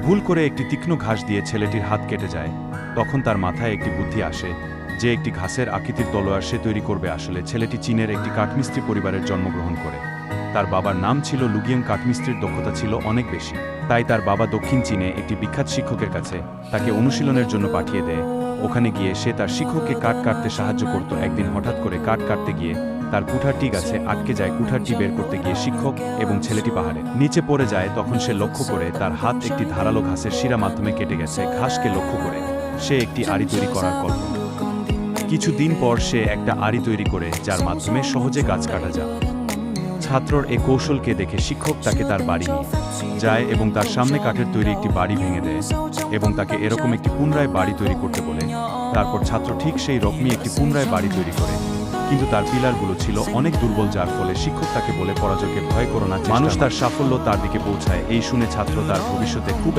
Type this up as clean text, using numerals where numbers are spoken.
ভুল করে একটি তীক্ষ্ণ ঘাস দিয়ে ছেলেটির হাত কেটে যায়। তখন তার মাথায় একটি বুদ্ধি আসে যে একটি ঘাসের আকৃতির তলোয়ার সে তৈরি করবে। আসলে ছেলেটি চীনের একটি কাঠমিস্ত্রি পরিবারের জন্মগ্রহণ করে। তার বাবার নাম ছিল লুগিয়াং। কাঠমিস্ত্রির দক্ষতা ছিল অনেক বেশি, তাই তার বাবা দক্ষিণ চীনে একটি বিখ্যাত শিক্ষকের কাছে তাকে অনুশীলনের জন্য পাঠিয়ে দেয়। ওখানে গিয়ে সে তার শিক্ষককে কাঠ কাটতে সাহায্য করত। একদিন হঠাৎ করে কাঠ কাটতে গিয়ে তার কুঠারটি গাছে আটকে যায়। কুঠারটি বের করতে গিয়ে শিক্ষক এবং ছেলেটি পাহাড়ে নিচে পড়ে যায়। তখন সে লক্ষ্য করে তার হাত একটি ধারালো ঘাসের শিরা মাধ্যমে কেটে গেছে। ঘাসকে লক্ষ্য করে সে একটি আড়ি তৈরি করার কল্পনা। কিছুদিন পর সে একটা আড়ি তৈরি করে যার মাধ্যমে সহজে গাছ কাটা যায়। ছাত্রর এই কৌশলকে দেখে শিক্ষক তাকে তার বাড়ি নিয়ে যায় এবং তার সামনে কাঠের তৈরি একটি বাড়ি ভেঙে দেয় এবং তাকে এরকম একটি পুনরায় বাড়ি তৈরি করতে বলে। তারপর ছাত্র ঠিক সেই রকমই একটি পুনরায় বাড়ি তৈরি করে, কিন্তু তার পিলারগুলো ছিল অনেক দুর্বল, যার ফলে শিক্ষক তাকে বলে পরাজয়কে ভয় করো না, মানুষ তার সাফল্য তার দিকে পৌঁছায়। এই শুনে ছাত্র তার ভবিষ্যতে খুব